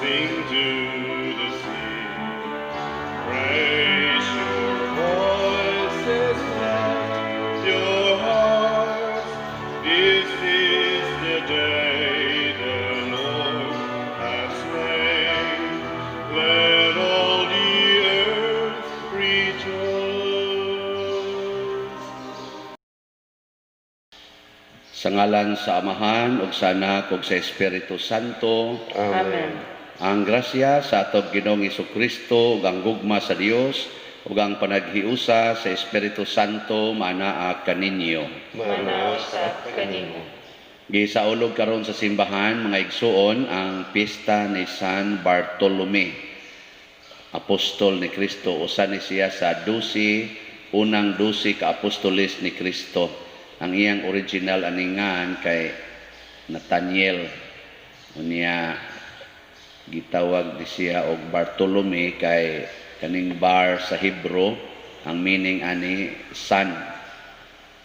sing to the sea. Raise your voices, let your hearts. This is the day the Lord has made. Let all the earth rejoice. Sa ngalan sa Amahan ug sa Anak ug sa Espiritu Santo. Amen. Ang grasya sa atong Ginoong Jesucristo ug ang gugma sa Dios ug ang panaghiusa sa Espiritu Santo manaa kaninyo. Manaw sa kanimo. Gisaulog karon sa simbahan mga igsuon ang pista ni San Bartolome, apostol ni Kristo. Usa ni siya sa 12 unang 12 ka apostoles ni Kristo. Ang iyang original aningan kay Nathaniel. Unya gitawag di siya og Bartolome kay kaning bar sa Hebro ang meaning ani son.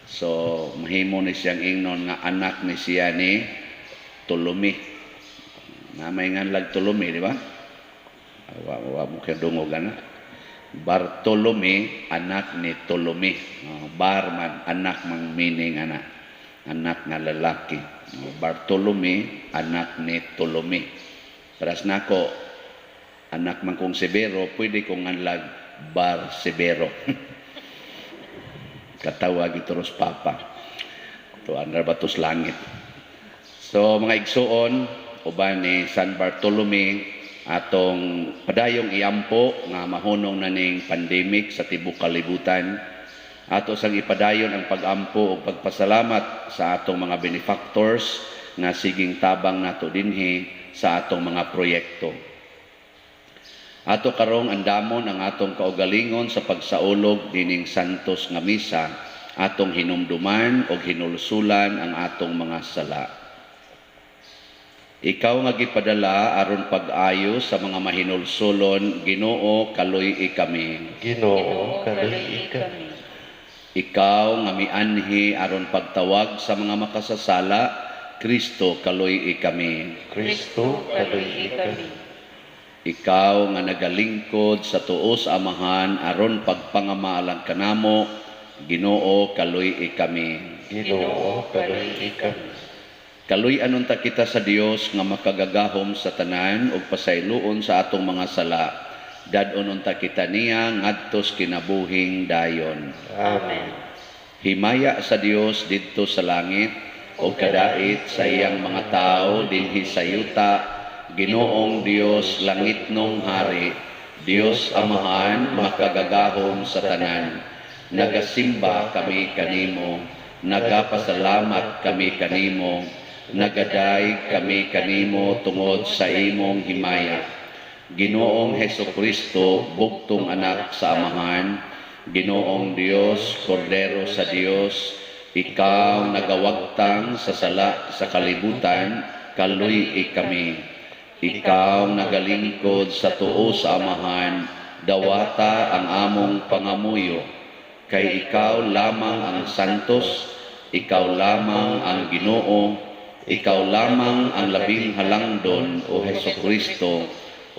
So mahimo ni siyang ingnon nga anak ni siya ni Ptolemy. Namay nga lag Ptolemy, di ba? Wa mo kay dungog ana. Bartolome, anak ni Ptolemy. Bar man, anak mang meaning anak nga lalaki. Bartolome, anak ni Ptolemy. Paras nako, anak man kong Severo, pwede kong anlag Bar Severo. Katawag ito ros papa. Ito andar batos langit. So mga igsuon, uban ni San Bartolome, atong padayong iampo nga mahunong na ning pandemic sa tibok kalibutan. Ato sang ipadayon ang pagampo o pagpasalamat sa atong mga benefactors nga siging tabang nato dinhi sa atong mga proyekto. Ato karong andamon ang atong kaugalingon sa pagsaulog dining santos nga misa, atong hinumduman o hinulsulan ang atong mga sala. Ikaw nga gipadala aron pag-ayo sa mga mahinulsulon, Ginoo kaluy kami. Ginoo kaluy kami. Ikaw nga mianhi aron pagtawag sa mga makasasala, Kristo kaluy kami. Kristo kaluy kami. Ikaw nga nagalingkod sa tuo sa Amahan aron pagpangamalang kanamo, Ginoo kaluy kami. Ginoo kaluy kami. Kaluy anunta kita sa Dios nga makagagahom sa tanan ug pasayloon sa atong mga sala. Dadon unta kita niya ngadtos kinabuhing dayon. Amen. Himaya sa Dios didto sa langit ug kadait sa iyang mga tao dinhi sa yuta. Ginoong Dios langitnong hari, Dios Amahan makagagahom sa tanan. Nagasimba kami kanimo, nagapasalamat kami kanimo. Nagaday kami kanimo tungod sa imong himaya. Ginoong Hesukristo, bugtong anak sa Amahan, Ginoong Dios, Kordero sa Dios, ikaw nagawagtang sa sala sa kalibutan, kaluy kami. Ikaw nagalingkod sa tuo sa Amahan, dawata ang among pangamuyo. Kay ikaw lamang ang santos, ikaw lamang ang Ginoo, ikaw lamang ang labing halangdon o Hesukristo,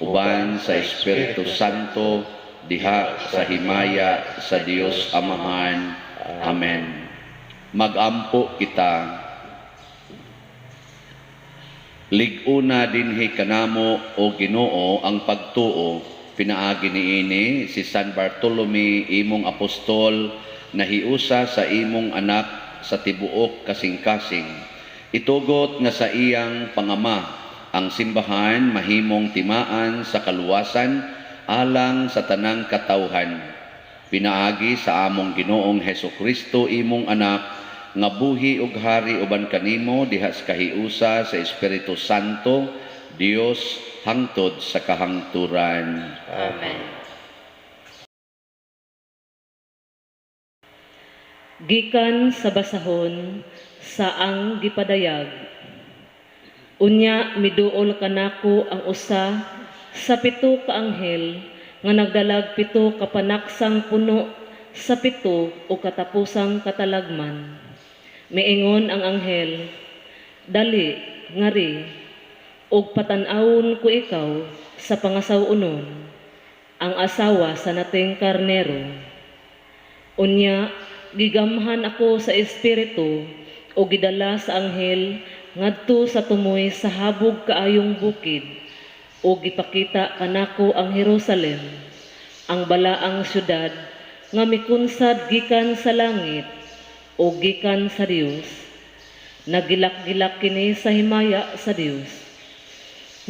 uban sa Espiritu Santo, diha sa himaya sa Dios Amahan. Amen. Magampo kita. Liguna dinhi kanamo o Ginoo ang pagtuo. Pinaagi niini si San Bartolome imong apostol nahiusa sa imong anak sa tibuok kasing-kasing. Itugot nga sa iyang pangama ang simbahan mahimong timaan sa kaluwasan alang sa tanang katawhan. Pinaagi sa among Ginoong Hesukristo imong anak nga buhi ug hari uban kanimo diha sa kahiusa sa Espiritu Santo, Dios hangtod sa kahangturan. Amen. Gikan sa basahon sa ang gipadayag. Unya miduol kanako ang usa sa 7 ka anghel nga nagdalag 7 ka panaksang puno sa 7 o katapusang katalagman. Miingon ang anghel, dali, ngari, ug patan-awon ko ikaw sa pangasaw-unon, ang asawa sa nating karnero. Unya, gigamhan ako sa espiritu o gidala sa anghel ngadto sa tumoy sa habog kaayong bukid o gipakita kanako ang Jerusalem, ang balaang syudad nga mikunsad gikan sa langit o gikan sa Dios. Nagilak-gilak kini sa himaya sa Dios.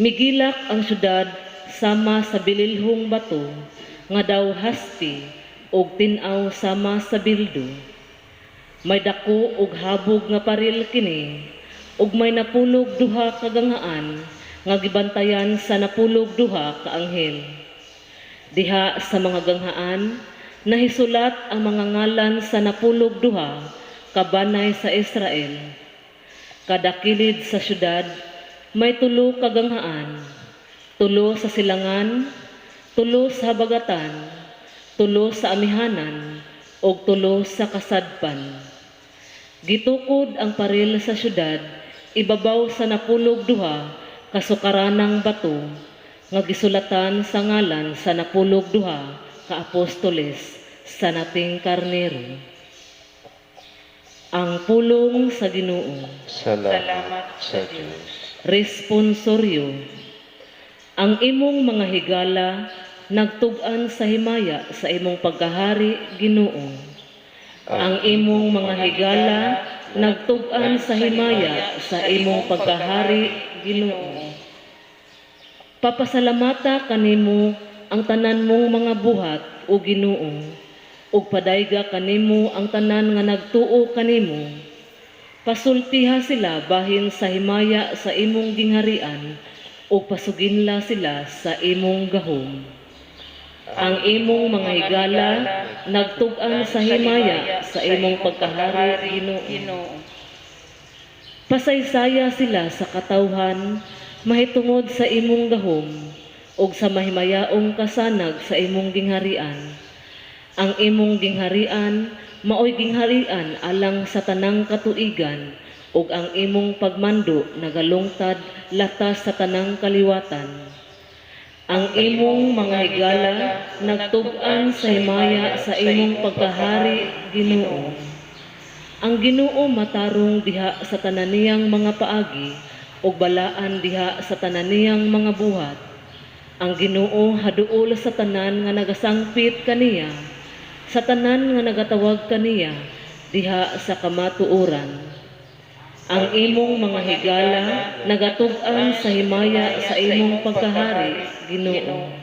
Migilak ang syudad sama sa bililhong bato nga daw haspi og tin-aw sama sa bildo. May dako og habog nga paril kini ug may napulog duha ka gangaan nga gibantayan sa napulog duha ka anghel. Diha sa mga ganghaan nahisulat ang mga ngalan sa napulog duha ka banay sa Israel. Kada kilid sa syudad may tulo ka ganghaan, tulo sa silangan, tulo sa habagatan, tulo sa amihanan, ug tulo sa kasadpan. Gitukod ang paril sa syudad, ibabaw sa napulog duha kasukaranang bato, nga gisulatan sa ngalan sa napulog duha ka apostoles sa nating karnero. Ang pulong sa Ginoo. Salamat sa Diyos. Responsoryo. Ang imong mga higala nagtug-an sa himaya sa imong pagkahari, Ginoo. Ang imong mga higala nagtug-an sa himaya sa imong pagkahari, Ginoo. Papasalamata kanimo ang tanan mong mga buhat o Ginoo, ug padayga kanimo ang tanan nga nagtuo kanimo. Pasultiha sila bahin sa himaya sa imong gingharian ug pasuginla sila sa imong gahom. Ang imong mga higala nagtug-an sa himaya sa imong pagkahari, Ginoo. Pasaysaya sila sa katawhan mahitungod sa imong gahom ug sa mahimayaong kasanag sa imong gingharian. Ang imong gingharian maoy gingharian alang sa tanang katuigan ug ang imong pagmando nagalungtad latas sa tanang kaliwatan. Ang imong mga higala nagtug-an sa himaya sa imong pagkahari, Ginoo. Ang Ginoo matarong diha sa tananiyang mga paagi ug balaan diha sa tananiyang mga buhat. Ang Ginoo haduol sa tanan nga nagasangpit kaniya, sa tanan nga nagatawag kaniya diha sa kamatuoran. Ang imong mga higala nagatug-an sa himaya sa imong pagkahari, Ginoo.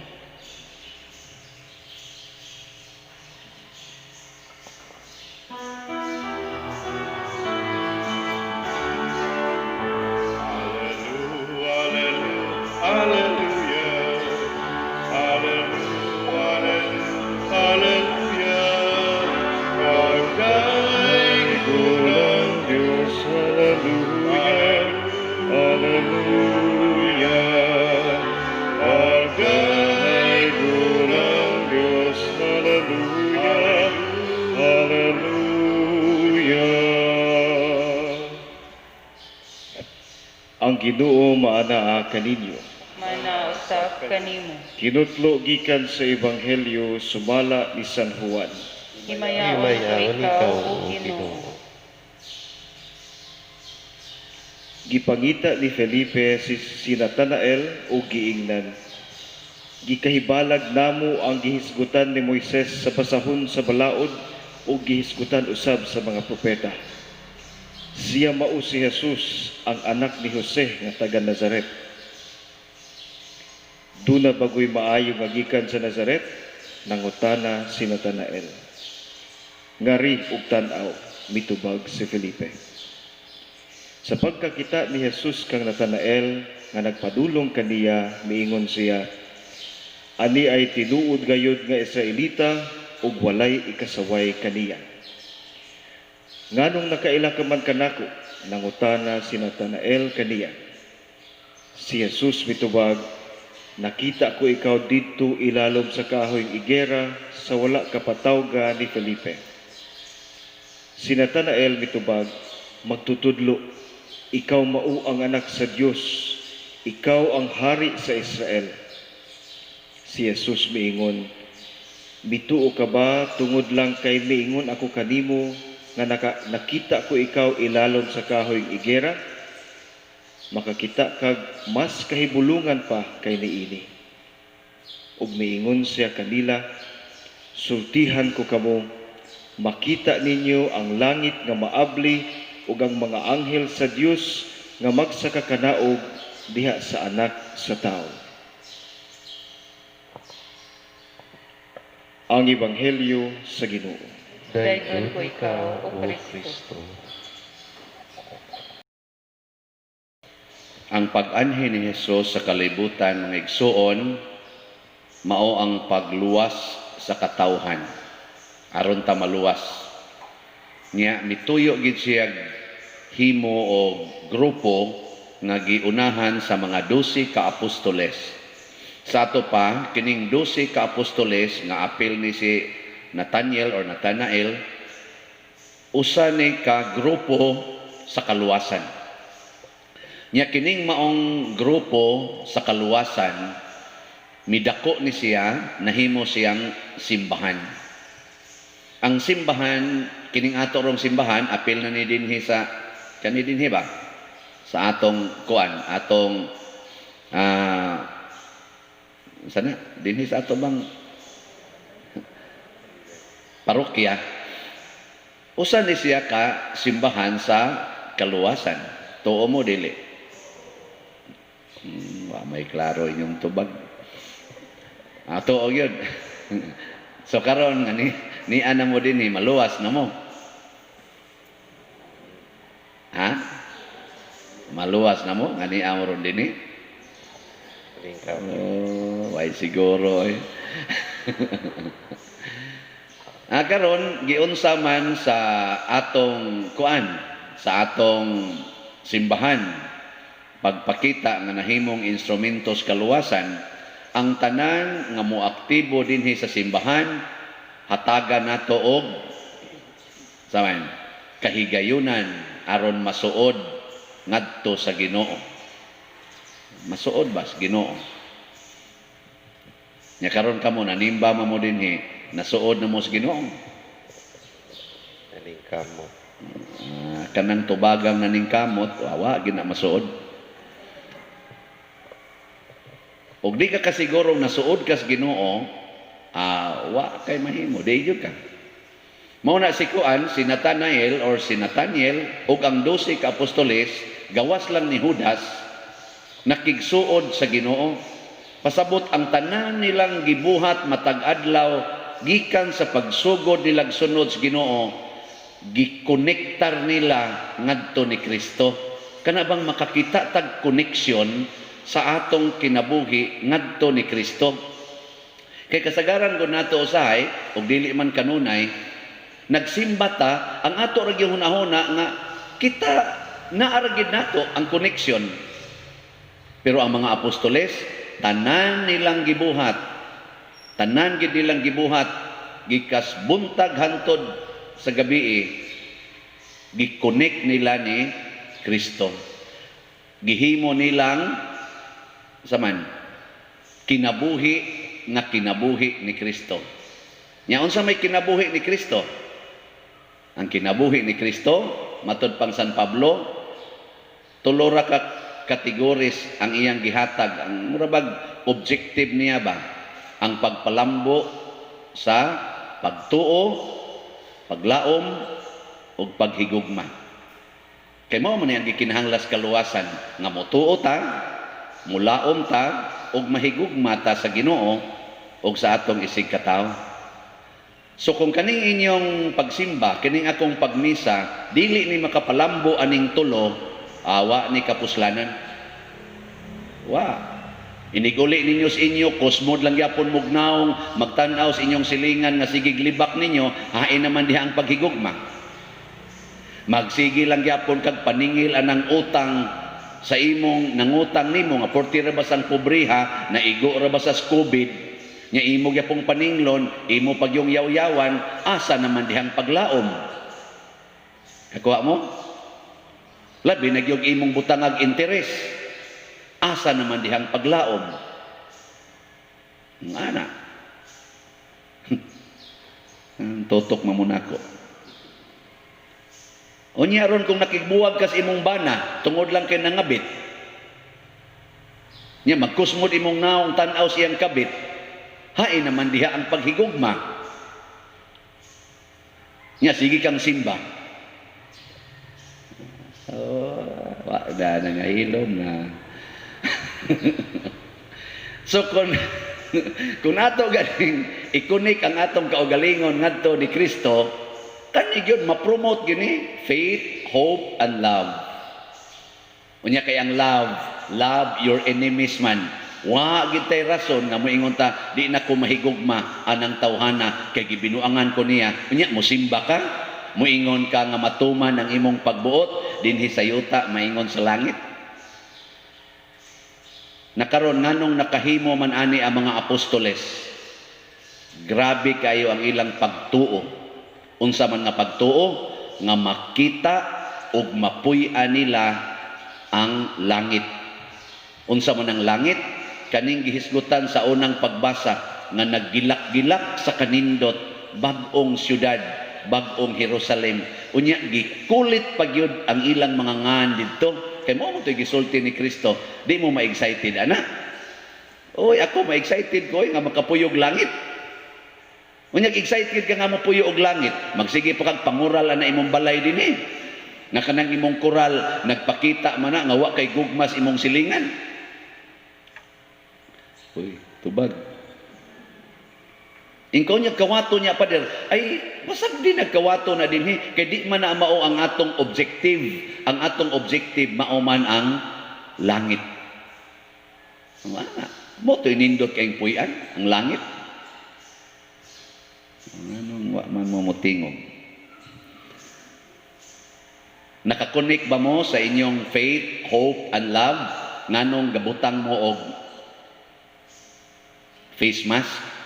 Ang Ginoo maanaa kaninyo. Manausap kanimo. Kinutlo gikan sa Ebanghelyo sumala ni San Juan. Himayaon ikaw, O Ginoo. Gipangita ni Felipe si Natanael o giingnan. Gikahibalag namo ang gihisgutan ni Moises sa basahon sa balaod o gihisgutan usab sa mga propeta. Siya mao si Jesus, ang anak ni Jose nga taga Nazaret. Duna bagoy maayo nga gikan sa Nazaret, nangutana si Natanael. Ngari ug tan-aw, mitubag si Felipe. Sa pagkakita ni Jesus kang Natanael nga nagpadulong kaniya, miingon siya, ani ay tinuod gayud nga Israelita ug walay ikasaway kaniya. Nganong nakaila ka man kanako, nangutana si Natanael kaniya. Si Jesus mitubag, nakita ko ikaw dito ilalom sa kahoyng igera sa wala kapatawga ni Felipe. Si Natanael mitubag, magtutudlo, ikaw mao ang anak sa Dios, ikaw ang hari sa Israel. Si Jesus miingon, bituo ka ba tungod lang kay miingon ako kanimo nga nakita ko ikaw ilalom sa kahoyng igera? Makakita kag mas kahibulungan pa kay niini. Ug miingon siya kanila, sultihan ko kamo, makita ninyo ang langit nga maabli ug ang mga anghel sa Dios nga magsakakanaog diha sa anak sa tao. Ang Ebanghelyo sa Ginoo. Dayon ko ikaw, O Kristo. Ang pag-anhi ni Hesus sa kalibutan ng igsuon mao ang pagluwas sa katawhan aron ta maluwas. Nya mituyo gid siya himo o grupo nga giunahan sa mga 12 ka apostoles. Sa ato pa, kining 12 ka apostoles nga apil ni si Nathanael, usa ni ka grupo sa kaluwasan. Nya kining maong grupo sa kaluwasan, midako ni siya, nahimo siyang simbahan. Ang simbahan, kining ato rong simbahan, apil na ni dinhi sa, kani dinhi ba? Sa atong kuan, atong sana dinhi sa ato bang parokya. Usa ni siya ka simbahan sa kaluwasan. Tuo mo dili. May klaro inyong tubag. Tuo yun. So karon nga ni ana mo dinhi maluwas na mo. Ha? Maluwas na mo nga ni amo ron dinhi. Why siguro eh. Karon giunsa man sa atong kuan, sa atong simbahan, pagpakita nga nahimong instrumentos kaluwasan, ang tanan nga moaktibo dinhi sa simbahan, hatagan nato og saman kahigayunan aron masuod ngadto sa Ginoo. Masuod ba sa Ginoo? Nya karon kamo nanimba mo dinhi, nasuod na mo sa Ginoo. Naningkamo. Kanang tubagang naningkamot, wa gid na masuod. Og di ka kasigurong nasuod ka sa Ginoo, wa kay mahimo, di jud ka. Mao na si kuan, si Nathanael ug ang 12 ka apostoles, gawas lang ni Judas, nakigsuod sa Ginoo. Pasabot ang tanan nilang gibuhat matag adlaw gikan sa pagsugod nilang sunod sa Ginoo, gikonektar nila ngadto ni Kristo. Kana bang makakita tag connection sa atong kinabuhi ngadto ni Kristo. Kay kasagaran gud nato usahay ug dili man kanunay, nagsimba ta ang ato ra gihunahuna nga kita naaragid nato ang connection. Pero ang mga apostoles, tanan nilang gibuhat, gikas buntag hantod sa gabi, gi-connect nila ni Kristo. Gihimo nilang saman kinabuhi ni Kristo. Nya unsa may kinabuhi ni Kristo? Ang kinabuhi ni Kristo, matud pang San Pablo, tulo ra ka kategories ang iyang gihatag. Ang murabag objective niya ba? Ang pagpalambo sa pagtuo, paglaom, o paghigugma. Kay mao man ang gikinahanglas kaluwasan nga motuo ta, mulaom ta, o mahigugma ta sa Ginoo o sa atong isig katawo. So kung kaning inyong pagsimba, kining akong pagmisa, dili ni makapalambo aning tulo, awa ni kapuslanan. Iniguli ninyo sa inyo, kusmod lang yapon mugnaong, magtanaw sa inyong silingan nga sigig libak ninyo, hain naman diha ang paghigugma. Magsigi lang yapon kag paningil anang utang sa imong nangutang nimo nga 40 ra ba sang pobriha, naigo ra ba sa COVID, nya imo gyapong paninglon, imo pag yung yaw-yawan, asa naman dihang paglaom. Kakuha mo? Labi nagyog imong butangag interes. Asa naman dihang paglaom? Ang ana. Tutok mamunako. Unya ron kung nakigbuwag kas imong bana, tungod lang kay nangabit. Nya magkusmod imong naong tan-aw siyang kabit. Hain naman diha ang paghigugma. Nya sige kang simba. Oh, wala na nga hilom na. So kung ato ganing ikunik ang atong kaugalingon ngadto ni Kristo, kani gyud ma-promote gini faith, hope and love. Unya kay ang love your enemies man. Wa gid tay rason nga moingon ta di na ko mahigugma anang tawhana kay gibinuangan ko niya. Unya mosimba ka, moingon ka nga matuman ang imong pagbuot dinhi sa yuta maingon sa langit. Nakaron nganong nakahimo man ani ang mga apostoles. Grabe kayo ang ilang pagtuo. Unsa man nga pagtuo nga makita ug mapuy-an nila ang langit. Unsa man ang langit? Kaning gihisgutan sa unang pagbasa nga naggilak-gilak sa kanindot bag-ong syudad, bag-ong Jerusalem. Unya gikulit pagyud ang ilang mga ngan didto. Kay mo mo gisulti ni Kristo, di mo ma-excited ana? Oy, ako ma-excited ko nga makapuyog langit. Unya excited ka nga mo puyo og langit, magsige pa kag pangural ana imong balay dinhi. Nga kanang imong koral nagpakita man na nga wa kay gugmas imong silingan. Uy, tubag. Ingkaw niya kawato niya pader, ay basag din nagkawato na dinhi kay di man na mao ang atong objective. Ang atong objective mao man ang langit. Ang ana, mo to inindot kay puy-an ang langit. Anong wa man mo motingog. Nakakonek ba mo sa inyong faith, hope and love nganong gabutang mo og face mask?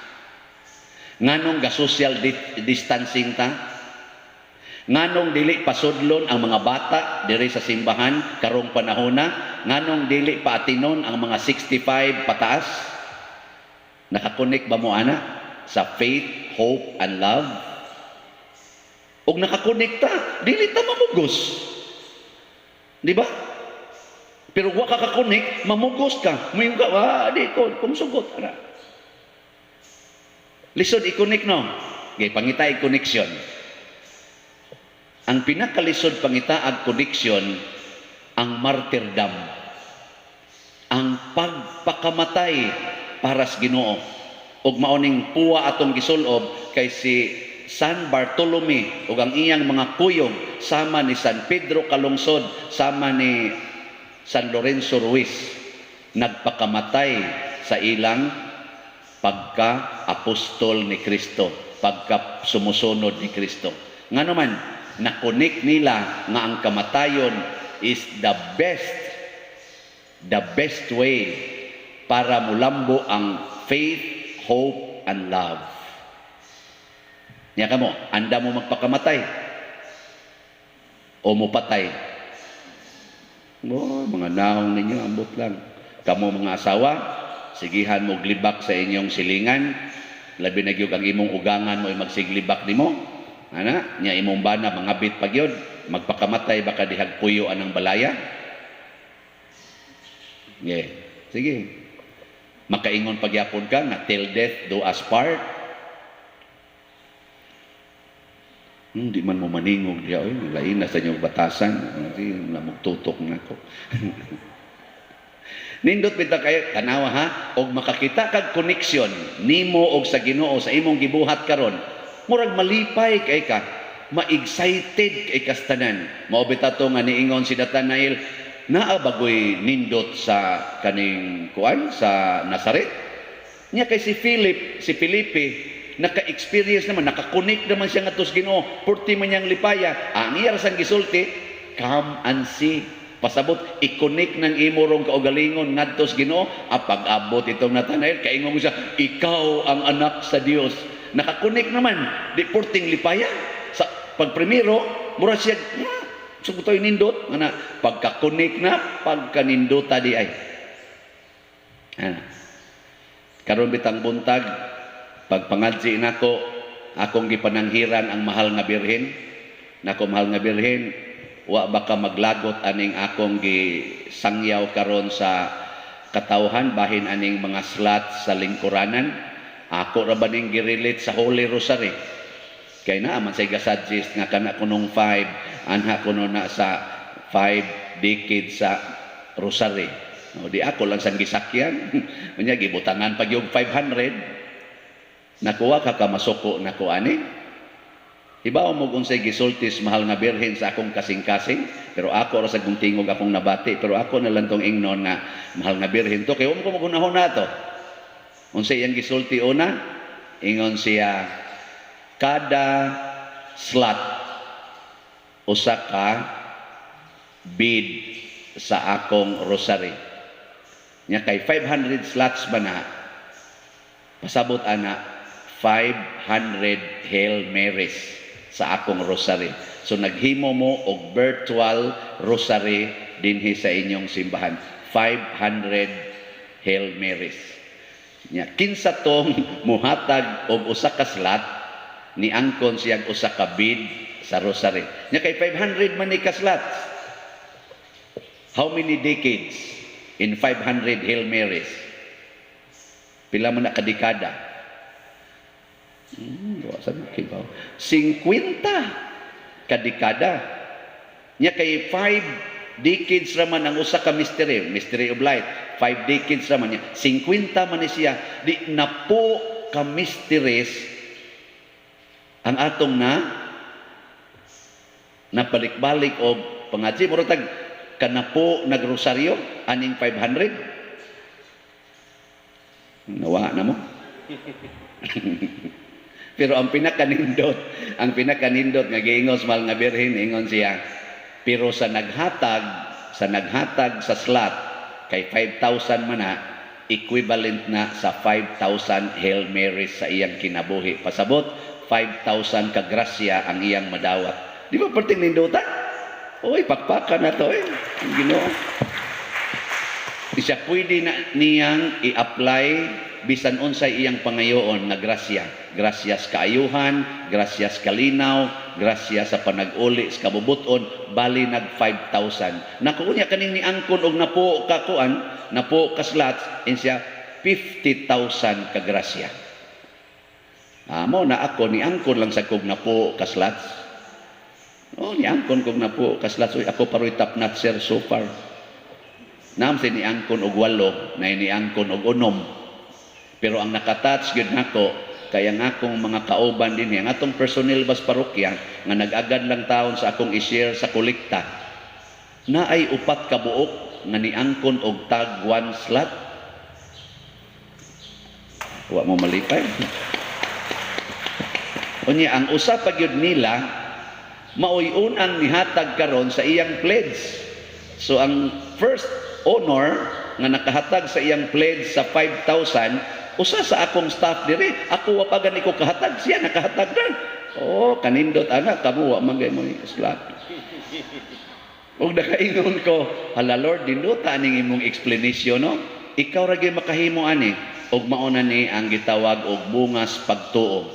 Nganong ga social distancing ta? Nganong dili pasudlon ang mga bata diri sa simbahan karong panahona? Nganong dili paatinon ang mga 65 pataas? Nakakonek ba mo ana sa faith, hope and love? Og nakakonek ta, dili ta mamugos. Di ba? Pero wa ka kakonek, mamugos ka. Muyung ka, di ko, kung sugot ana. Lisod ikonik no. Gay pangita koneksyon. Ang pinakalisod pangitaag koneksyon ang martyrdom. Ang pagpakamatay para sa Ginoo. Ug maoning puwa atong gisulob kay si San Bartolome ug ang iyang mga kuyog sama ni San Pedro Kalungsod sama ni San Lorenzo Ruiz nagpakamatay sa ilang pagka-apostol ni Kristo, pagka sumusunod ni Kristo. Nga naman, nakonek nila nga ang kamatayon is the best way para mulambo ang faith, hope, and love. Nya kamo, anda mo magpakamatay o mupatay. Mga naong ninyo, ambot lang. Kamo mga asawa, sigihan mo glibak sa inyong silingan, labi na gyud ang imong ugangan mo magsiglibak nimo. Ana, nya imong bana mangabit pa gyud, magpakamatay baka dihag puyo anang balaya. Sige. Makaingon pagyapon ka na till death do us part. Di man mo maningog diya, oy, lain na sa inyong batasan. Hindi na magtutok na ko. Nindot bitaw kayo tanawa ha og makakita kag koneksyon nimo og sa Ginoo sa imong gibuhat karon. Murag malipay kay ka, ma-excited kay kastanan. Mao bitaw nga niingon si Nathanael, naa bagoy nindot sa kaning kuan sa Nazaret. Nya kay si Felipe naka-experience naman, naka-connect naman siya ngadto sa Ginoo. Purti man niyang lipaya. Ang iya sang gisulti, come and see. Pasabot, i-connect ng imo rong kaugalingon ngadto sa Ginoo. Pag-abot itong Nathanael, kaingon mo siya, ikaw ang anak sa Dios. Naka-connect naman, di porting lipaya. Sa pagprimero, mura siya, sugutoy nindot. Pagka-connect na, pagka-nindota di ay. Karon bitang buntag pagpangadji nako akong gipananghiran ang mahal nga birhen. Nako mahal nga birhen, wa baka maglagot aning akong gisangyaw karon sa katawhan bahin aning mga slot sa lingkuranan. Ako ra ba ning girelate sa Holy Rosary? Kay naa man say ga-suggest nga kana kunong 5 anha kuno na sa 5 decades sa Rosary. No, di ako lang sang gisakyan. Unya gibutangan pag yung 500. Nakuha ka masuko nako ani. Ibaw mo kung say gisultis mahal nga birhen sa akong kasing-kasing, pero ako ra sa kung tingog akong nabati, pero ako na lang tong ingnon nga mahal nga birhen to kay ko magunahon nato. Unsay iyang gisulti una, ingon siya kada slot usa ka bead sa akong rosary. Nya kay 500 slots ba na? Pasabot ana 500 Hail Marys sa akong rosary. So naghimo mo og virtual rosary dinhi sa inyong simbahan. 500 Hail Marys. Nya kinsa tong muhatag og usa ka slot ni angkon siyang usa ka bead sa rosary. Nya kay 500 man ni ka slots. How many decades in 500 Hail Marys? Pila man na kadekada? 50 kadekada. Nya kay 5 decades raman ang usa ka mystery of light. 5 decades raman niya. 50 man ni siya. Di na po ka mysteries ang atong napalik-balik og pangadji murag tag kana po nagrosaryo aning 500. Nawa na mo. Pero ang pinakanindot nga giingos mahal nga birhen ingon siya, pero sa naghatag sa slot kay 5,000 man na equivalent na sa 5,000 Hail Marys sa iyang kinabuhi. Pasabot 5,000 ka grasya ang iyang madawat. Di ba perting nindotan? Oy, pakpakan na to Ginoo. Di siya pwede na niyang i-apply bisan unsay iyang pangayoon nga grasya. Gracias kaayuhan, gracias kalinaw, gracias sa panag-uli sa kabubuton, bali nag 5,000. Nakuunya kaning ni angkon og napo ka kuan, napo ka slots, siya 50,000 ka grasya. Amo na ako ni angkon lang sa kog napo ka slots. Ni angkon kog napo ka slots. Ako paroy top notcher so far. Naam si ni angkon og 8, na ni angkon og 6. Pero ang nakatouch gyud nako kaya ang akong mga kauban din ang atong personnel bas parokya nga nag-agad lang taon sa akong i-share sa kolekta. Na ay 4 ka buok nga niangkon og tag 1 slot. Wa mo malipay. Unya ang usa pa gyud nila maoy unang nihatag karon sa iyang pledge. So ang first honor nga nakahatag sa iyang pledge sa 5,000 usa sa akong staff diri, ako wa pa gani ko kahatag, siya nakahatag na. Kanindot ana kamo wa man gay mo slot. Ug nakaingon ko, hala Lord, dinduta ning imong explanation no. Ikaw ra gyud makahimo ani og mauna ni ang gitawag og bungas pagtuo.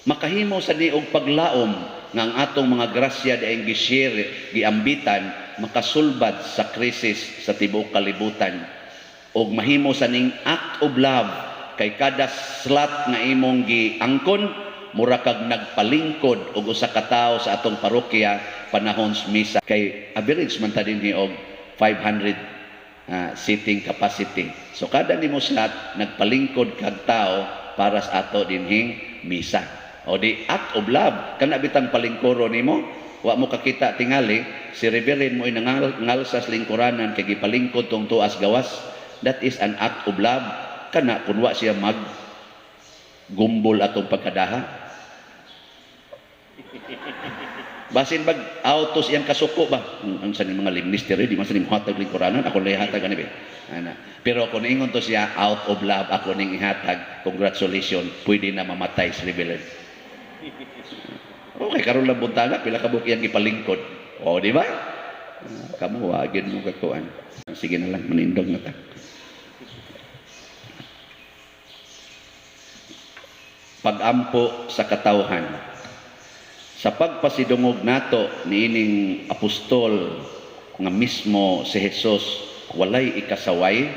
Makahimo sa ni og paglaom nga ang atong mga grasya daayong gi-share, giambitan, makasulbad sa krisis sa tibuok kalibutan. Og mahimo sa ning act of love kay kada slot nga imong giangkon mura kag nagpalingkod og usa ka tawo sa atong parokya panahon sa misa kay average man ta dinhi og 500 seating capacity. So kada nimo slot nagpalingkod kag tawo para sa ato dinhing misa. O di act of love kana bitang palingkoro nimo wa mo kakita tingali si reverend mo nangalsas lingkuranan kay gipalingkod tong tuas gawas. That is an act of love. Kana kung wa siya mag gumbol atong pagkadaha. Basin bag autos iyang kasuko ba? Ang sa mga ministry di man sa hatag lingkuranan ako lay hatag ani ana. Pero kung ingon to siya out of love ako ning ihatag, congratulations, pwede na mamatay si rebellion. Okay, karon lang buntaga pila ka buok iyang gipalingkod. Di ba? Kamu wagin mo kakuan. Sige na lang manindog na ta. pagampo sa katawhan. Sa pagpasidungog nato niining apostol nga mismo si Hesus walay ikasaway,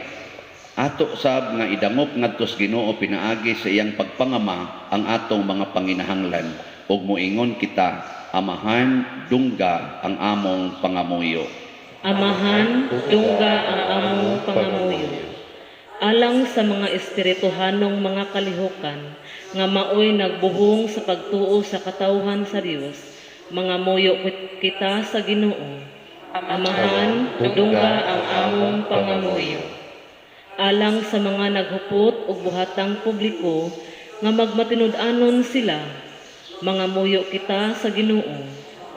ato sab nga idangop ngadto sa Ginoo pinaagi sa iyang pagpangama ang atong mga panginahanglan ug moingon kita, Amahan, dungga ang among pangamuyo. Amahan, dungga ang among pangamuyo. Alang sa mga espirituhanong mga kalihukan, nga maoy nagbuhong sa pagtuo sa katawhan sa Dios, mga muyo kita sa Ginoo. Amahan, dungga ang among pangamuyo. Alang sa mga naghupot ug buhatang publiko, nga magmatinud-anon sila, mga muyo kita sa Ginoo.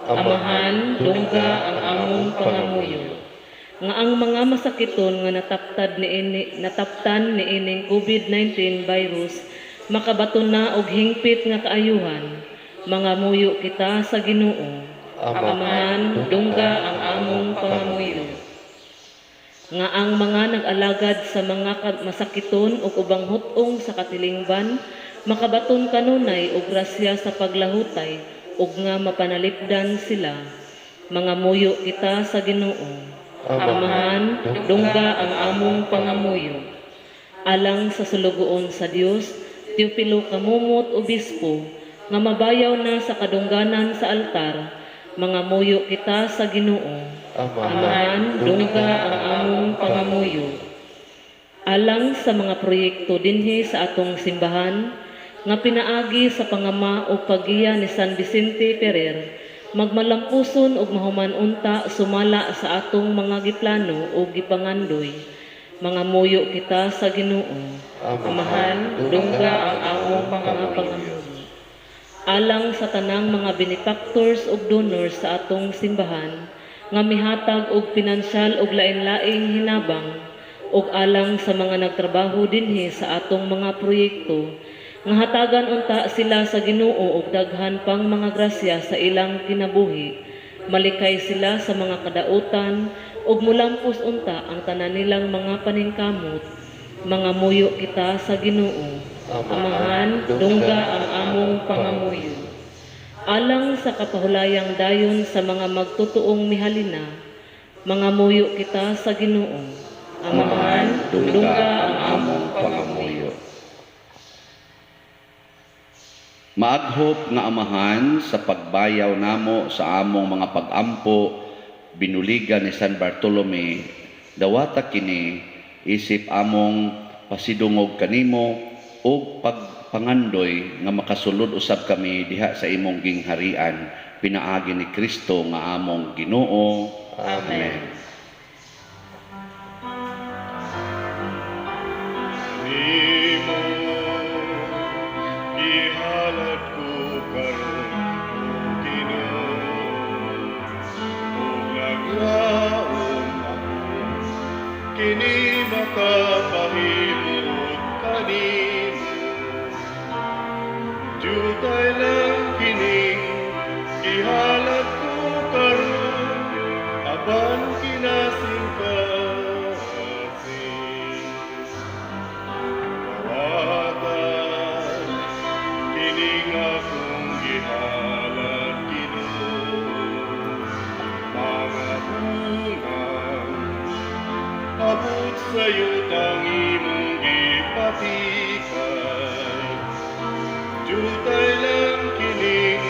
Amahan, dungga ang among pangamuyo. Nga ang mga masakiton nga nataptan niining COVID-19 virus makabaton na og hingpit nga kaayuhan, mga muyo kita sa Ginoo. Amahan, dungga ang among pangamuyo. Nga ang mga nag-alagad sa mga masakiton ug ubang hutong sa katilingban makabaton kanunay og grasya sa paglahutay ug nga mapanalipdan sila, mga muyo kita sa Ginoo. Amahan, dungga ang among pangamuyo. Alang sa sulugoon sa Dios, Teopilo Kamumot Obispo, nga mabayaw na sa kadungganan sa altar, mga muyo kita sa Ginoo. Amahan, dungga ang among pangamuyo. Alang sa mga proyekto dinhi sa atong simbahan, nga pinaagi sa pangama o paggiya ni San Vicente Ferrer, magmalampuson ug mahuman unta sumala sa atong mga giplano o gipangandoy, mga muyo kita sa Ginoo. Amahan, dungga ang among mga pangamuyo. Alang sa tanang mga benefactors ug donors sa atong simbahan, nga mihatag og pinansyal ug lain-laing hinabang, ug alang sa mga nagtrabaho dinhi sa atong mga proyekto, nga hatagan unta sila sa Ginoo ug daghan pang mga grasya sa ilang kinabuhi, malikay sila sa mga kadautan ug mulampos unta ang tanan nilang mga paningkamot, mga muyo kita sa Ginoo. Amahan, dungga ang among pangamuyo. Alang sa kapahulayang dayon sa mga magtutuong mihalina, mga muyo kita sa Ginoo. Amahan, dungga ang among pangamuyo. Maaghop nga Amahan, sa pagbayaw namo sa among mga pagampo binuligan ni San Bartolome, dawata kini isip among pasidungog kanimo ug pagpangandoy nga makasulod usab kami diha sa imong gingharian, pinaagi ni Kristo nga among Ginoo. Amen. Nimo ihalad ko karon, O Ginoo, ug naglaom ako, kini makapahimot kanimo. Jutay lang kining ihalad ko karon, aban kinasing kasing. Kawatan kining akong gihalad, Ginoo, mga bungang abot sa'yo tang imong gipatikay. Jutay lang kining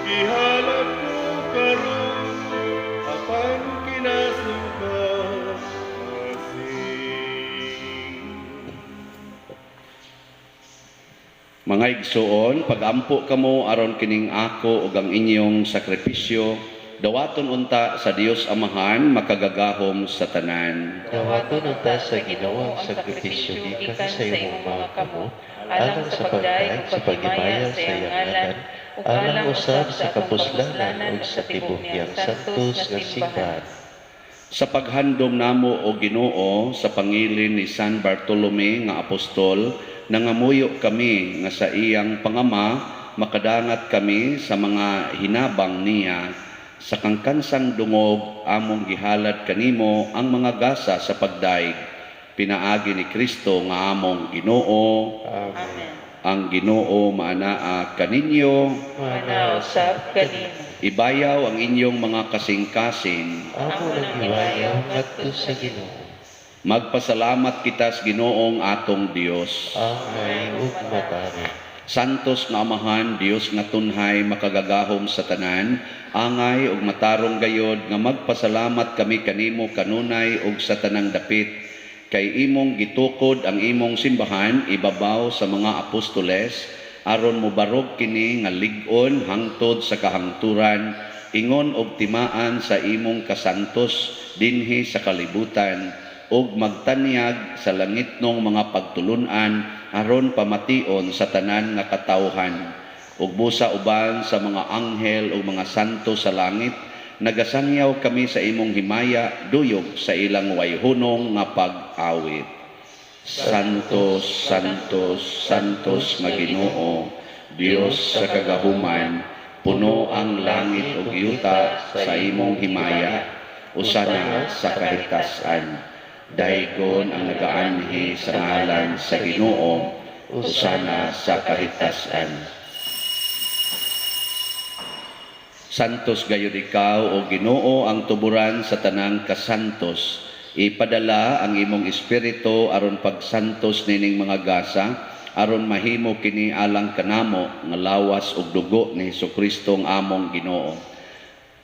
ihalad ko karon, apan kinasing kasing. Mga igsuon, pagampo kamo aron kining ako ug ang inyong sakripisyo, dawaton unta sa Dios Amahan makagagahom sa tanan. Dawaton unta sa Ginoo ang sakripisyo gikan sa imong mga kamot, alang sa pagdaig sa paghimayan sa iyang ngalan, ug alang usab sa kapuslanan ug sa tibuhyang santos nga simbahan. Sa paghandom namo o Ginoo sa pangilin ni San Bartolome nga apostol, nangamuyo kami nga sa iyang pangama makadangat kami sa mga hinabang niya. Sa kangkansang dungog among gihalad kanimo ang mga gasa sa pagdaig, pinaagi ni Kristo nga among Ginoo. Amen. ang Ginoo maanaa kaninyo, Manausap kanino. ibayaw ang inyong mga kasing-kasing. Amo naghiwayaw ngadto sa Ginoo. Magpasalamat kita sa Ginoong atong Dios. Angay ug matari. Santos nga Amahan, Dios nga tunhay makagagahom sa tanan, angay ug matarong gayod nga magpasalamat kami kanimo kanunay ug sa tanang dapit. Kay imong gitukod ang imong simbahan ibabaw sa mga apostoles, aron mobarog kini nga lig-on hangtod sa kahangturan, ingon og timaan sa imong kasantos dinhi sa kalibutan, ug magtanyag sa langitnong mga pagtulunan aron pamation sa tanan nga katawhan, ug busa uban sa mga anghel ug mga santo sa langit. Nagasangyaw kami sa imong himaya duyog sa ilang wayhunong nga pag-awit. Santos, Santos, Santos nga Ginoo, Dios sa kagahuman, puno ang langit ug yuta sa imong himaya, usana sa kahitasan. Daygon ang nagaanhi sa ngalan sa Ginoo, usana sa kahitasan. Santos gayud ikaw o Ginoo ang tuburan sa tanang kasantos. Ipadala ang imong espiritu aron pagsantos nining mga gasa, aron mahimo kini alang kanamo nga lawas ug dugo ni Hesukristo ang among Ginoo.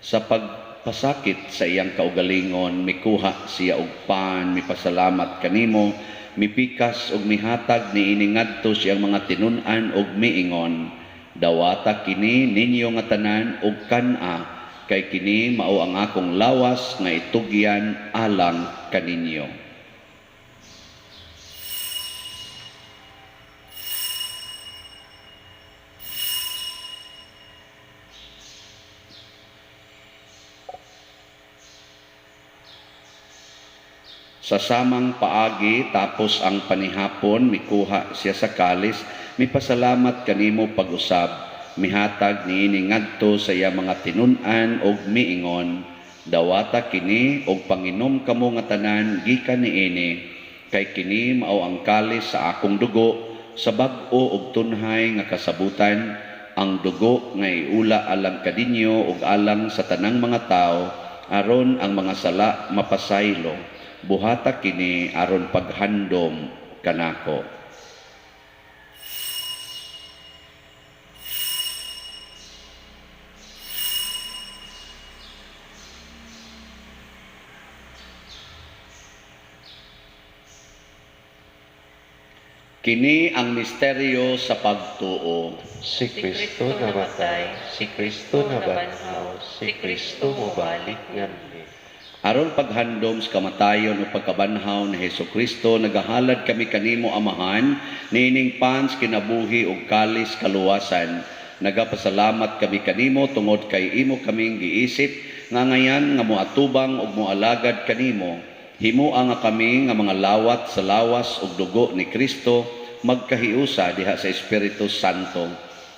Sa pagpasakit sa iyang kaugalingon, mikuha siya og pan, mipasalamat kanimo, mipikas ug mihatag niini ngadto siyang mga tinun-an ug miingon, dawata kini ninyo nga tanan ug kan-a, kay kini mao ang akong lawas nga itugyan alang kaninyo. Sa samang paagi tapos ang panihapon, mikuha siya sa kalis, mipasalamat kanimo pag-usab, mihatag niini ngadto sa iya mga tinun-an og miingon, dawata kini og panginom kamo nga tanan gikan niini, kay kini mao ang kalis sa akong dugo, sa bag-o og tunhay nga kasabutan, ang dugo nga iula alang kadinyo ug alang sa tanang mga tao, aron ang mga sala mapasaylo. Buhata kini aron paghandom kanako. Kini ang misteryo sa pagtuo. Si Kristo namatay, si Kristo nabanhaw, si Kristo mobalik nganhi. Aron paghandom sa kamatayon o pagkabanhaw ni Hesukristo, nagahalad kami kanimo Amahan, nining pans kinabuhi ug kalis kaluwasan. Nagapasalamat kami kanimo tungod kay imo kaming giisip, nga ngayan nga moatubang ug moalagad kanimo. Himua nga kami nga mga lawat sa lawas ug dugo ni Kristo, magkahiusa diha sa Espiritu Santo.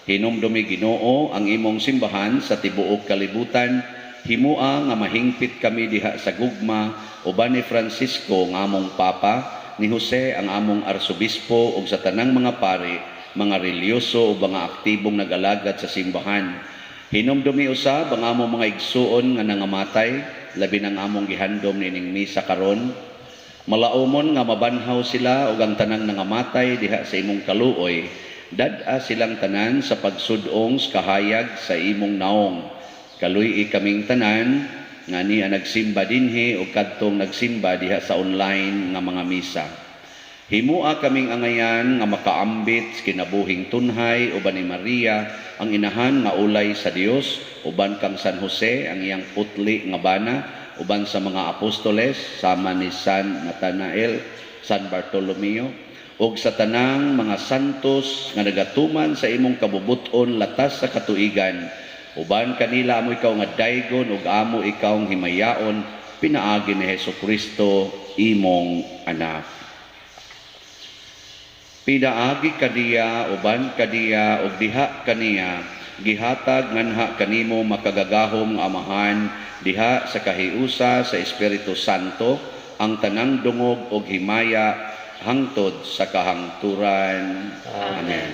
Hinumdumi Ginoo ang imong simbahan sa tibuok kalibutan, himua nga mahingpit kami diha sa gugma, uban ni Francisco nga among Papa, ni Jose ang among Arsobispo ug sa tanang mga pari, mga relyoso ug mga aktibong nag-alagad sa simbahan. Hinumdumi usab ang among mga igsuon nga nangamatay, labi ng among gihandom nining misa karon. Malaumon nga mabanhaw sila ug ang tanang nangamatay diha sa imong kaluoy, dad-a silang tanan sa pagsudong sa kahayag sa imong naong. Kaluy kaming tanan nga niya nagsimba dinhi o kadtong nagsimba diha sa online nga mga misa. Himua kaming angayan nga makaambit sa kinabuhing tunhay uban ni Maria ang inahan nga ulay sa Dios, uban kang San Jose ang iyang putli nga bana, uban sa mga apostoles sama ni San Nathanael, San Bartolomeo, ug sa tanang mga santos nga nagatuman sa imong kabubuton latas sa katuigan. Uban kanila amo ikaw nga daygon ug amo ikaw ang himayaon, pinaagi ni Hesukristo imong anak. Pinaagi kaniya uban kaniya ug diha kaniya gihatag nganha kanimo makagagahom nga Amahan diha sa kahiusa sa Espiritu Santo, ang tanang dungog ug himaya hangtod sa kahangturan. Amen.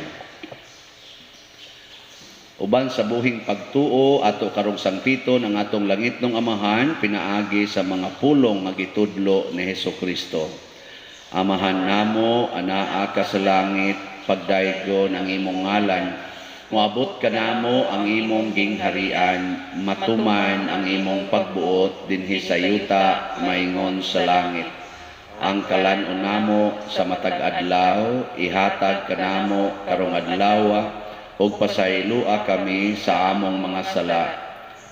Uban sa buhing pagtuo ato karong sangpiton ang atong langitnong Amahan pinaagi sa mga pulong nga gitudlo ni Hesukristo. Amahan namo anaa ka sa langit, pagdaygon ang imong ngalan. Moabot ka namo ang imong gingharian, matuman ang imong pagbuot dinhi sa yuta maingon sa langit. Ang kalan-on namo sa matag adlaw ihatag kanamo karong adlaw ug pasaylua kami sa among mga sala.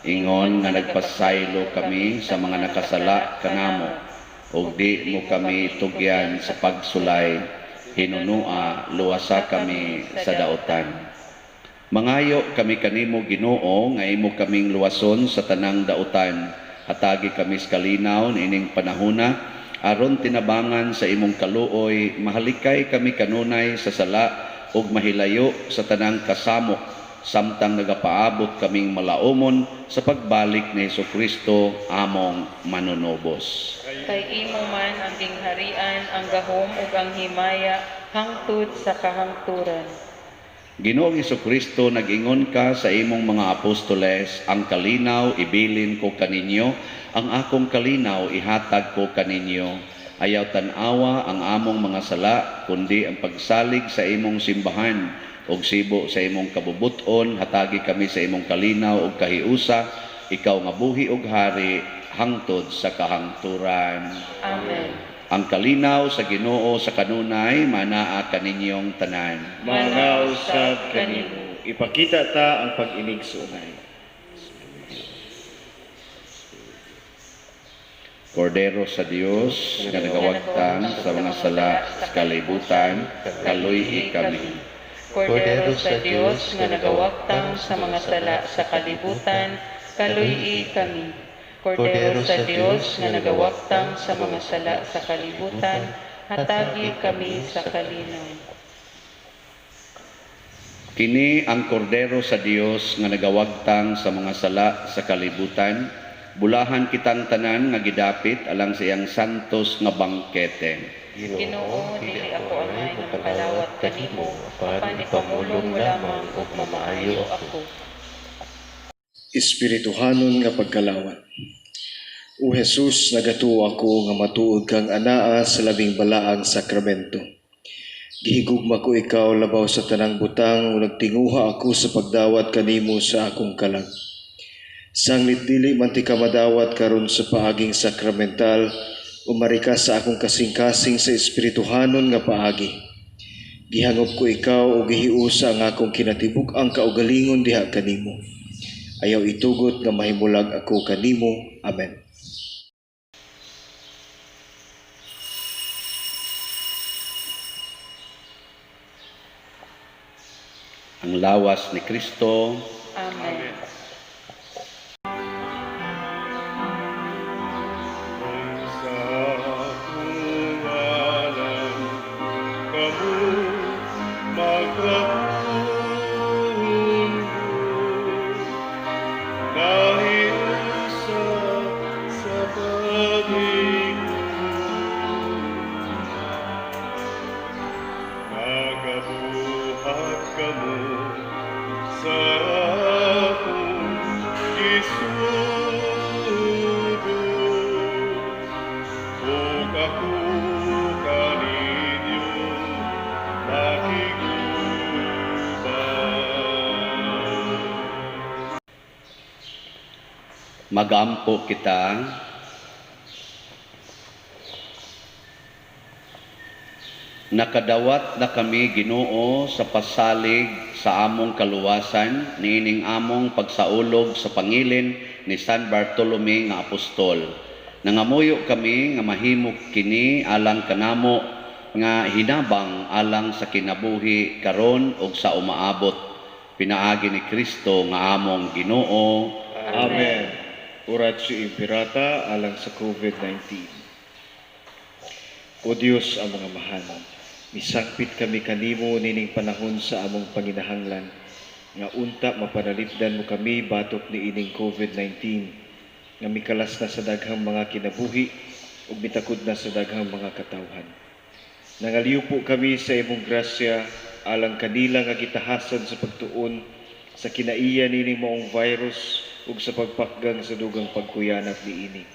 Ingon nga nagpasaylo kami sa mga nakasala kanamo, ug di mo kami tugyan sa pagsulay. Hinunua, luwasa kami sa daotan. Mangayo kami kanimo Ginoo nga imo kaming luwason sa tanang daotan. Hatagi kami sa kalinaw niining panahona aron tinabangan sa imong kaluoy, mahalikay kami kanunay sa sala ug mahilayo sa tanang kasamok samtang nagapaabot kaming malaumon sa pagbalik ni Hesukristo among manunubos. Kay imo man ang gingharian, ang gahom ug ang himaya hangtod sa kahangturan. Ginoong Hesukristo, nag-ingon ka sa imong mga apostoles, ang kalinaw ibilin ko kaninyo, ang akong kalinaw ihatag ko kaninyo. Ayaw tanawa ang among mga sala, kundi ang pagsalig sa imong simbahan, ug sibo sa imong kabubuton, hatagi kami sa imong kalinaw ug kahiusa, ikaw nga buhi ug hari, hangtod sa kahangturan. Amen. Ang kalinaw sa Ginoo sa kanunay, manaa kaninyong tanan. Mga usab kanimo, ipakita ta ang pag-inig sa unay. Kordero sa Dios, nga nagawagtang sa mga sala sa kalibutan, kaluy kami. Kordero sa Dios nga nagawagtang sa mga sala sa kalibutan, kaluy kami. Kordero sa Dios nga nagawagtang sa mga sala sa kalibutan, hatagi kami sa kalinaw. Kini ang kordero sa Dios nga nagawagtang sa mga sala sa kalibutan. Bulahan kitang tanan nga gidapit alang sa iyang santos nga bangkete. Ginoo, dili ako amay nga makalawat kanimo, apan ipamulong mo lamang ug mamaayo ako. Espirituhanon nga pagkalawat. O Jesus, nagatuo ako nga matuod kang anaa sa labing balaang sakramento. Gihigugma ko ikaw labaw sa tanang butang o nagtinguha ako sa pagdawat kanimo sa akong kalag. Sanglit dili man ti ka madawat karon sa paaging sakramental, umari ka sa akong kasing-kasing sa espirituhanon nga paagi. Gihangop ko ikaw o gihiusa ang akong kinatibuk-ang kaugalingon diha kanimo. Ayaw itugot nga mahimulag ako kanimo. Amen. Ang lawas ni Kristo. Amen. Sa kungalan kamu magkatundo dahil sa pag-ibig nagabuhat kamu sa akong gisugo. Ug ako kaninyo makigubay. Magampo kita. Nakadawat na kami Ginoo sa pasalig sa among kaluwasan niining among pagsaulog sa pangilin ni San Bartolome nga apostol. Nangamuyo kami nga mahimok kini alang kanamo nga hinabang alang sa kinabuhi karon ug sa umaabot. Pinaagi ni Kristo nga among Ginoo. Amen. Oratio Imperata alang sa COVID-19. O Diyos ang mga mahal, misangpit kami kanimo nining panahon sa among panginahanglan, nga unta mapanalipdan mo kami batok ni ining COVID-19, nga mikalas na sa daghang mga kinabuhi ug mitakod na sa daghang mga katawhan. Nangaliw po kami sa imong grasya alang kanila nga gitahasan sa pagtuon sa kinaiya nini maong virus ug sa pagpakgang sa dugang pagkuyanap niini.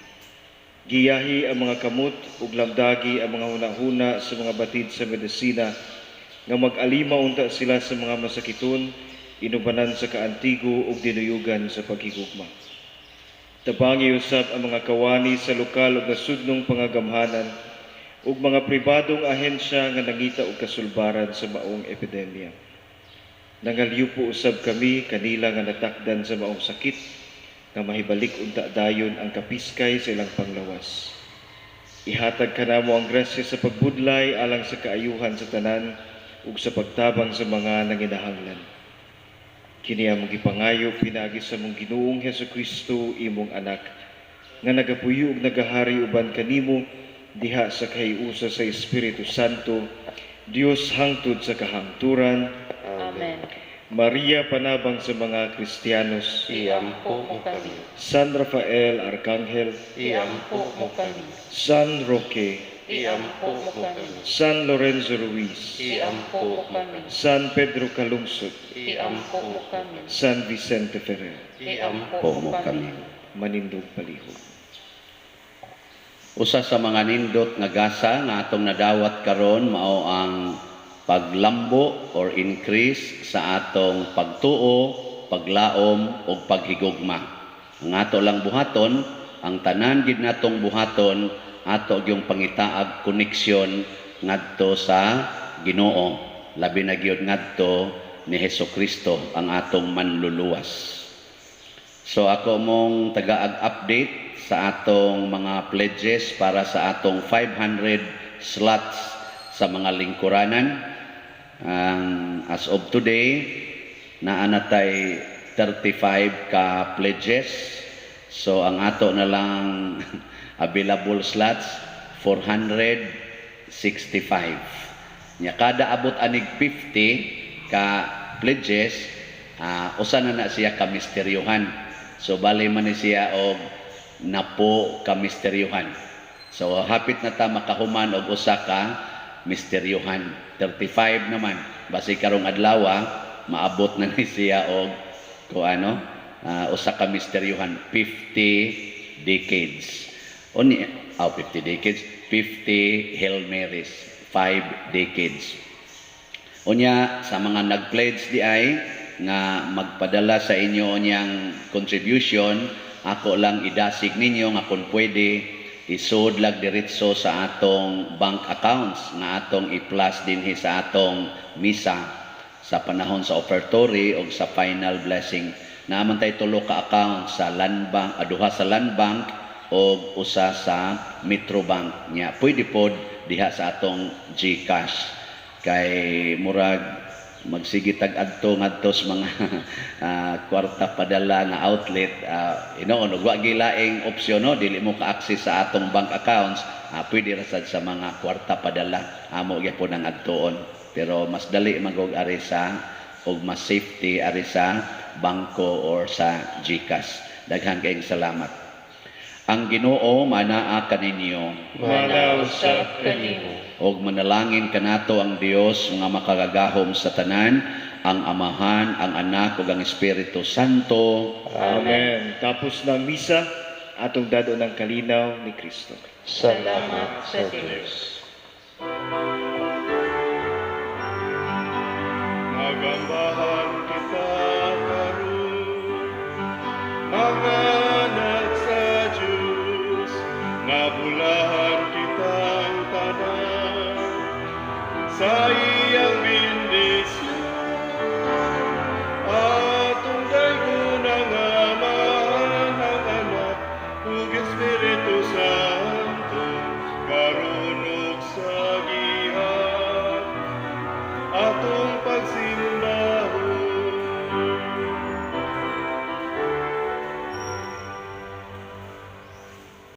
Giyahi ang mga kamot ug lamdagi ang mga hunahuna sa mga batid sa medisina nga mag-alima unta sila sa mga masakiton, inubanan sa kaantigo ug dinuyugan sa paghigugma. Tabangi usab ang mga kawani sa lokal ug nasudnong pangagamhanan ug mga pribadong ahensya nga nangita og kasulbaran sa maong epidemya. Nangaliw po usab kami kanila nga natakdan sa maong sakit nga mahibalik unta dayon ang kapiskay sa ilang panglawas. Ihatag kanamo ang grasya sa pagbudlay alang sa kaayuhan sa tanan ug sa pagtabang sa mga nanginahanglan. Kini among gipangayo pinagi sa mong Ginoong Hesukristo imong anak nga nagapuyo ug nagahari uban kanimo diha sa kahiusa sa Espiritu Santo, Dios hangtod sa kahangturan. Amen. Maria panabang sa mga Kristiyanos, Iampo mo kami. San Rafael Arcangel, Iampo mo kami. San Roque, Iampo mo kami. San Lorenzo Ruiz, Iampo mo kami. San Pedro Calungsod, Iampo mo kami. San Vicente Ferrer, Iampo mo kami. manindog palihog. Usa sa mga nindot nga gasa nga atong nadawat karon mao ang paglambo or increase sa atong pagtuo, paglaom ug paghigugma. Ang ato lang buhaton, ang tanan gid natong buhaton ato yung pangitaag koneksyon ngadto sa Ginoo, labi na gyud ngadto ni Hesukristo ang atong manluluwas. So ako mong tagaag update sa atong mga pledges para sa atong 500 slots sa mga lingkuranan. As of today, naanatay 35 ka pledges. So ang ato na lang available slots 465. Nya kada abot anig 50 ka pledges, usa na siya ka misteryohan. So bali man ni siya og napo ka misteryohan. So hapit na ta makahuman og usa ka misteryohan. 35 naman. Basi karong adlaw maabot na ni siya og usa ka misteryohan, 50 decades. 50 decades, 50 Hail Marys, 5 decades. Unya sa mga nag-pledge di ay nga magpadala sa inyo niyang contribution, ako lang idasig ninyo nga kung pwede isud lag diretso sa atong bank accounts nga atong i-plus dinhi sa atong misa sa panahon sa offertory o sa final blessing. Naaman tay tulo ka account sa Land Bank, duha sa Land Bank o usa sa Metro Bank nya. Pwede pod diha sa atong GCash kay murag magsige tag-adto ngadto sa mga kwarta padala nga outlet, ug wa gilaing opsyon no, dili mo ka-access sa atong bank accounts, pwede ra sad sa mga kwarta padala, amo gyapon ang adtoon. Pero mas dali magog ari sa og mas safety ari sa bangko or sa GCash. Daghan kayong salamat. Ang Ginoo manaa kaninyo. Manaw sa kanimo. Og manalangin kanato ang Dios nga makagagahom sa tanan, ang Amahan, ang Anak ug ang Espiritu Santo. Amen. Tapos ng misa, atong dado ng kalinaw ni Kristo. Salamat sa Diyos. Nagambahan kita karon, mga anak sa Diyos, nabulahan kitang tanan, sa iyang bendisyon.